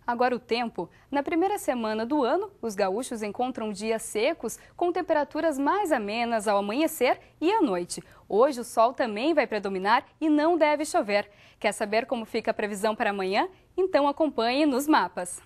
Agora o tempo. Na primeira semana do ano, os gaúchos encontram dias secos com temperaturas mais amenas ao amanhecer e à noite. Hoje o sol também vai predominar e não deve chover. Quer saber como fica a previsão para amanhã? Então acompanhe nos mapas.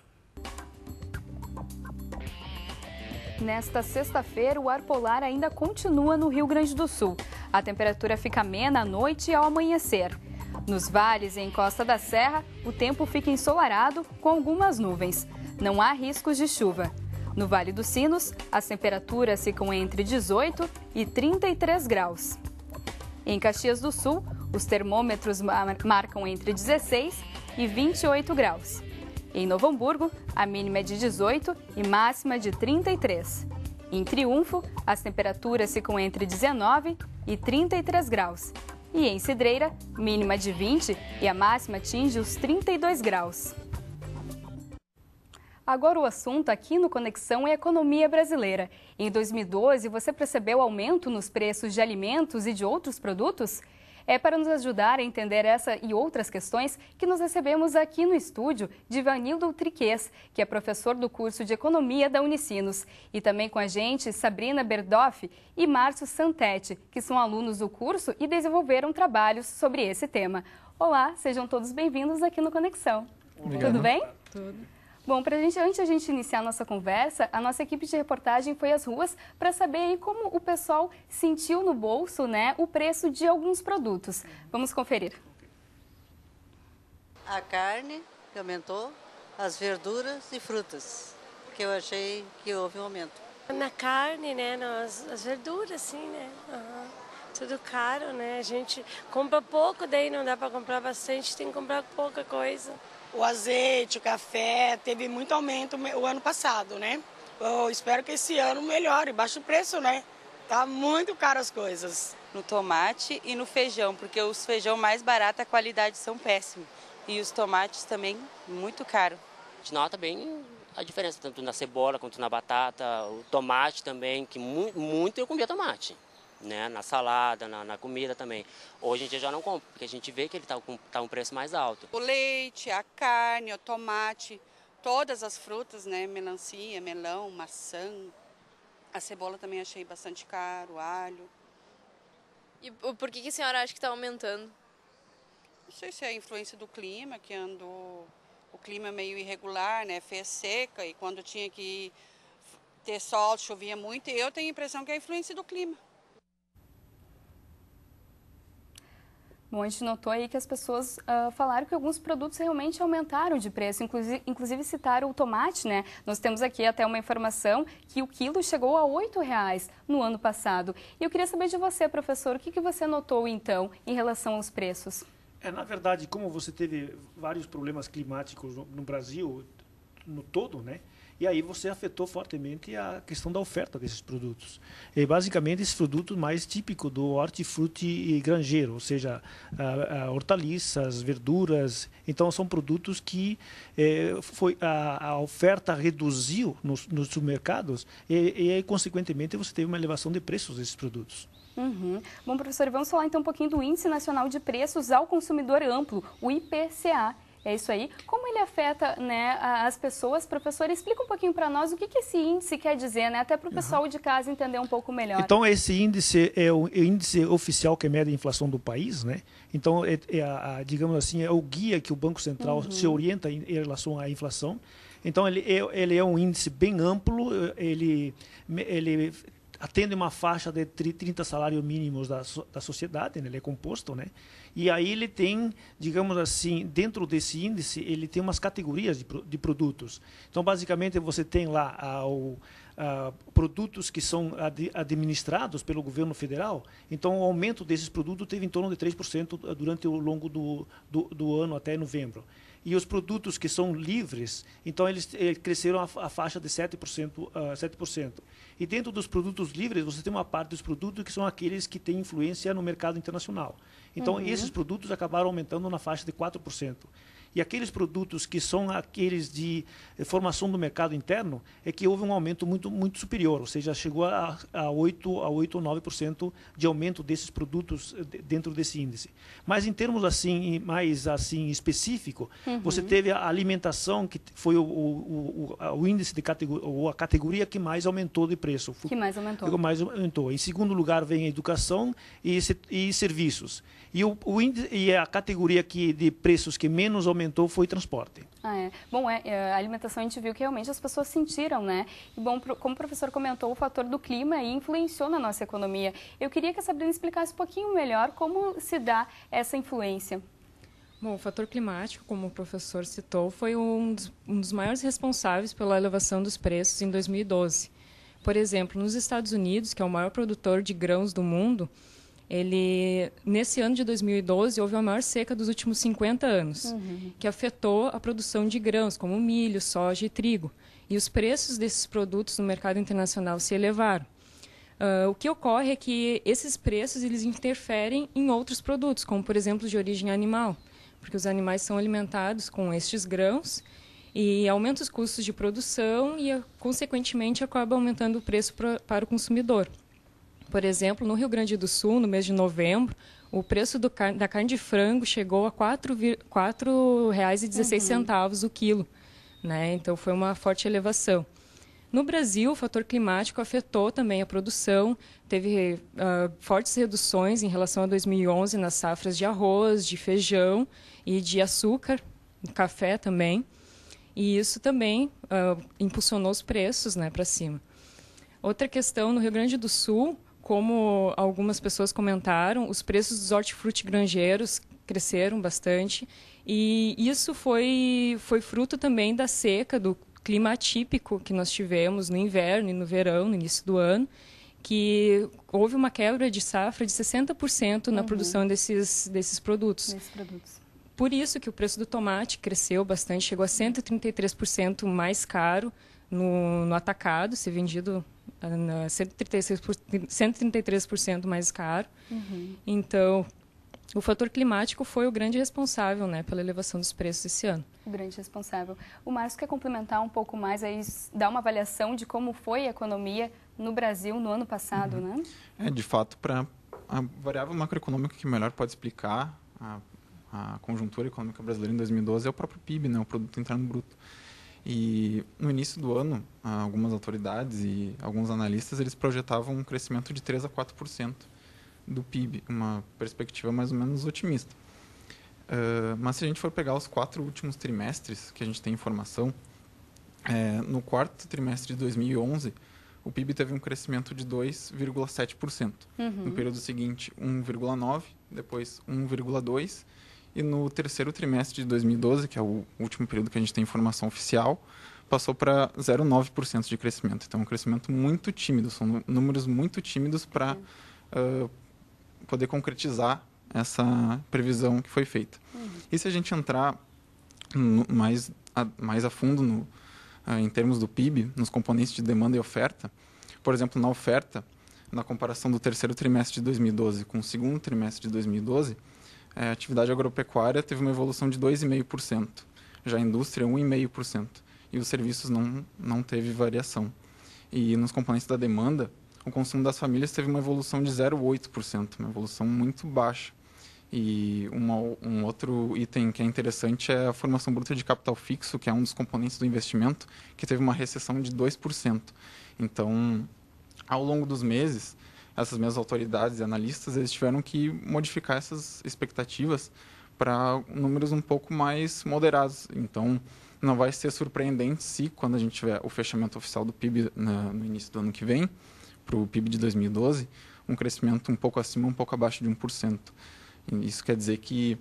Nesta sexta-feira, o ar polar ainda continua no Rio Grande do Sul. A temperatura fica amena à noite e ao amanhecer. Nos vales e em Costa da Serra, o tempo fica ensolarado com algumas nuvens. Não há riscos de chuva. No Vale dos Sinos, as temperaturas ficam entre 18 e 33 graus. Em Caxias do Sul, os termômetros marcam entre 16 e 28 graus. Em Novo Hamburgo, a mínima é de 18 e máxima de 33. Em Triunfo, as temperaturas ficam entre 19 e 33 graus. E em Cidreira, mínima de 20 e a máxima atinge os 32 graus. Agora o assunto aqui no Conexão é a economia brasileira. Em 2012, você percebeu aumento nos preços de alimentos e de outros produtos? É para nos ajudar a entender essa e outras questões que nos recebemos aqui no estúdio Divanildo Triquês, que é professor do curso de Economia da Unicinos. E também com a gente Sabrina Berdoff e Márcio Santetti, que são alunos do curso e desenvolveram trabalhos sobre esse tema. Olá, sejam todos bem-vindos aqui no Conexão. Obrigado. Tudo bem? Tudo. Bom, antes de a gente iniciar a nossa conversa, a nossa equipe de reportagem foi às ruas para saber aí como o pessoal sentiu no bolso, né, o preço de alguns produtos. Vamos conferir. A carne, que aumentou, as verduras e frutas, que eu achei que houve um aumento. Na carne, né, as verduras, sim, né, tudo caro, né, a gente compra pouco, daí não dá para comprar bastante, tem que comprar pouca coisa. O azeite, o café, teve muito aumento o ano passado, né? Eu espero que esse ano melhore, baixe o preço, né? Tá muito caro as coisas. No tomate e no feijão, porque os feijão mais baratos, a qualidade são péssimos. E os tomates também muito caro. A gente nota bem a diferença, tanto na cebola quanto na batata, o tomate também, que muito eu comia tomate. Né, na salada, na comida também. Hoje em dia já não compro, porque a gente vê que ele tá um preço mais alto. O leite, a carne, o tomate, todas as frutas, né, melancia, melão, maçã. A cebola também achei bastante caro, alho. E por que a senhora acha que está aumentando? Não sei se é a influência do clima, que andou o clima meio irregular, né, fez seca e quando tinha que ter sol, chovia muito. E eu tenho a impressão que é a influência do clima. Bom, a gente notou aí que as pessoas falaram que alguns produtos realmente aumentaram de preço, inclusive citaram o tomate, né? Nós temos aqui até uma informação que o quilo chegou a R$ 8,00 no ano passado. E eu queria saber de você, professor, o que você notou então em relação aos preços? Na verdade, como você teve vários problemas climáticos no Brasil, no todo, né? E aí você afetou fortemente a questão da oferta desses produtos. E basicamente esses produtos mais típicos do hortifruti e granjeiro, ou seja, hortaliças, verduras. Então são produtos que a oferta reduziu nos supermercados e consequentemente você teve uma elevação de preços desses produtos. Uhum. Bom, professor, vamos falar então um pouquinho do Índice Nacional de Preços ao Consumidor Amplo, o IPCA. É isso aí. Como ele afeta, né, as pessoas? Professor, explica um pouquinho para nós o que esse índice quer dizer, né? Até para o pessoal de casa entender um pouco melhor. Então, esse índice é o índice oficial que mede a inflação do país, né? Então, digamos assim, é o guia que o Banco Central se orienta em relação à inflação. Então, ele é um índice bem amplo, ele atende uma faixa de 30 salários mínimos da sociedade, né? Ele é composto, né? E aí ele tem, digamos assim, dentro desse índice, ele tem umas categorias de produtos. Então, basicamente, você tem lá produtos que são administrados pelo governo federal. Então, o aumento desses produtos teve em torno de 3% durante o longo do ano até novembro. E os produtos que são livres, então eles cresceram a faixa de 7%. E dentro dos produtos livres, você tem uma parte dos produtos que são aqueles que têm influência no mercado internacional. Então, esses produtos acabaram aumentando na faixa de 4%. E aqueles produtos que são aqueles de formação do mercado interno, é que houve um aumento muito superior, ou seja, chegou a 8 ou 9% de aumento desses produtos dentro desse índice. Mas em termos assim, mais assim específico, Você teve a alimentação, que foi o índice de categoria, ou a categoria que mais aumentou de preço. Que mais aumentou. Em segundo lugar vem a educação e serviços. E a categoria de preços que menos aumentou foi transporte. Bom, a alimentação a gente viu que realmente as pessoas sentiram, né? E bom, como o professor comentou, o fator do clima aí influenciou na nossa economia. Eu queria que a Sabrina explicasse um pouquinho melhor como se dá essa influência. Bom, o fator climático, como o professor citou, foi um dos maiores responsáveis pela elevação dos preços em 2012. Por exemplo, nos Estados Unidos, que é o maior produtor de grãos do mundo, nesse ano de 2012, houve a maior seca dos últimos 50 anos, que afetou a produção de grãos, como milho, soja e trigo. E os preços desses produtos no mercado internacional se elevaram. O que ocorre é que esses preços eles interferem em outros produtos, como, por exemplo, de origem animal, porque os animais são alimentados com estes grãos e aumenta os custos de produção e, consequentemente, acaba aumentando o preço para o consumidor. Por exemplo, no Rio Grande do Sul, no mês de novembro, o preço da carne de frango chegou a R$ 4,16 o quilo, né? Então, foi uma forte elevação. No Brasil, o fator climático afetou também a produção, teve fortes reduções em relação a 2011 nas safras de arroz, de feijão e de açúcar, café também. E isso também impulsionou os preços, né, para cima. Outra questão, no Rio Grande do Sul, como algumas pessoas comentaram, os preços dos hortifruti granjeiros cresceram bastante. E isso foi fruto também da seca, do clima atípico que nós tivemos no inverno e no verão, no início do ano, que houve uma quebra de safra de 60% na produção desses produtos. Por isso que o preço do tomate cresceu bastante, chegou a 133% mais caro no atacado, ser vendido a 133% mais caro. Então, o fator climático foi o grande responsável, né, pela elevação dos preços esse ano. O grande responsável. O Márcio quer complementar um pouco mais, aí, dar uma avaliação de como foi a economia no Brasil no ano passado, né? De fato, para a variável macroeconômica que melhor pode explicar a conjuntura econômica brasileira em 2012 é o próprio PIB, né, o Produto Interno Bruto. E no início do ano, algumas autoridades e alguns analistas eles projetavam um crescimento de 3 a 4% do PIB, uma perspectiva mais ou menos otimista. Mas se a gente for pegar os 4 últimos trimestres que a gente tem informação, no quarto trimestre de 2011, o PIB teve um crescimento de 2,7%. No período seguinte, 1,9%, depois 1,2%, e no terceiro trimestre de 2012, que é o último período que a gente tem informação oficial, passou para 0,9% de crescimento. Então, é um crescimento muito tímido, são números muito tímidos para poder concretizar essa previsão que foi feita. E se a gente entrar mais a fundo em termos do PIB, nos componentes de demanda e oferta, por exemplo, na oferta, na comparação do terceiro trimestre de 2012 com o segundo trimestre de 2012, a atividade agropecuária teve uma evolução de 2,5%, já a indústria 1,5%, e os serviços não teve variação. E nos componentes da demanda, o consumo das famílias teve uma evolução de 0,8%, uma evolução muito baixa. E um outro item que é interessante é a formação bruta de capital fixo, que é um dos componentes do investimento, que teve uma recessão de 2%. Então, ao longo dos meses, essas mesmas autoridades e analistas eles tiveram que modificar essas expectativas para números um pouco mais moderados. Então, não vai ser surpreendente se, quando a gente tiver o fechamento oficial do PIB no início do ano que vem, para o PIB de 2012, um crescimento um pouco acima, um pouco abaixo de 1%. Isso quer dizer que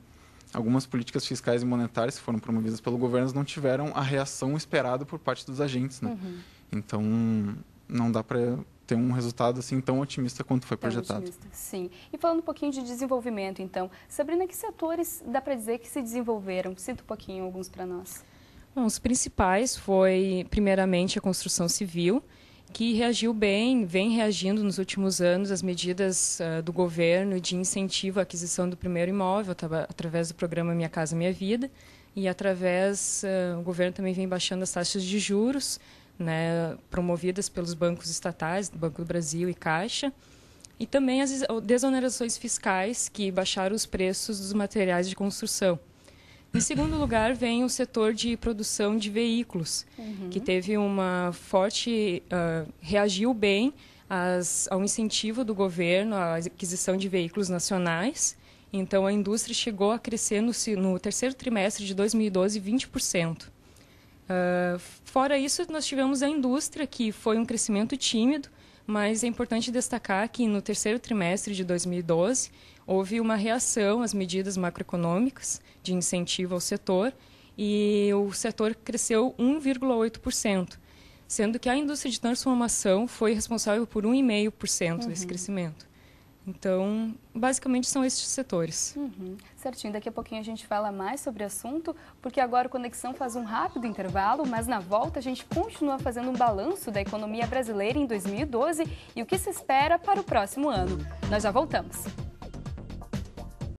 algumas políticas fiscais e monetárias que foram promovidas pelo governo não tiveram a reação esperada por parte dos agentes, né? Então, não dá para ter um resultado assim tão otimista quanto foi projetado. Sim. E falando um pouquinho de desenvolvimento, então, Sabrina, que setores dá para dizer que se desenvolveram? Cita um pouquinho alguns para nós. Bom, os principais foi, primeiramente, a construção civil, que reagiu bem, vem reagindo nos últimos anos às medidas do governo de incentivo à aquisição do primeiro imóvel, através do programa Minha Casa Minha Vida, e o governo também vem baixando as taxas de juros, né, promovidas pelos bancos estatais, do Banco do Brasil e Caixa, e também as desonerações fiscais que baixaram os preços dos materiais de construção. Em segundo lugar, vem o setor de produção de veículos, que teve uma forte... reagiu bem ao incentivo do governo à aquisição de veículos nacionais. Então, a indústria chegou a crescer no terceiro trimestre de 2012, 20%. Fora isso, nós tivemos a indústria, que foi um crescimento tímido, mas é importante destacar que no terceiro trimestre de 2012 houve uma reação às medidas macroeconômicas de incentivo ao setor e o setor cresceu 1,8%, sendo que a indústria de transformação foi responsável por 1,5% desse crescimento. Então, basicamente, são esses setores. Certinho, daqui a pouquinho a gente fala mais sobre o assunto, porque agora o Conexão faz um rápido intervalo, mas na volta a gente continua fazendo um balanço da economia brasileira em 2012 e o que se espera para o próximo ano. Nós já voltamos.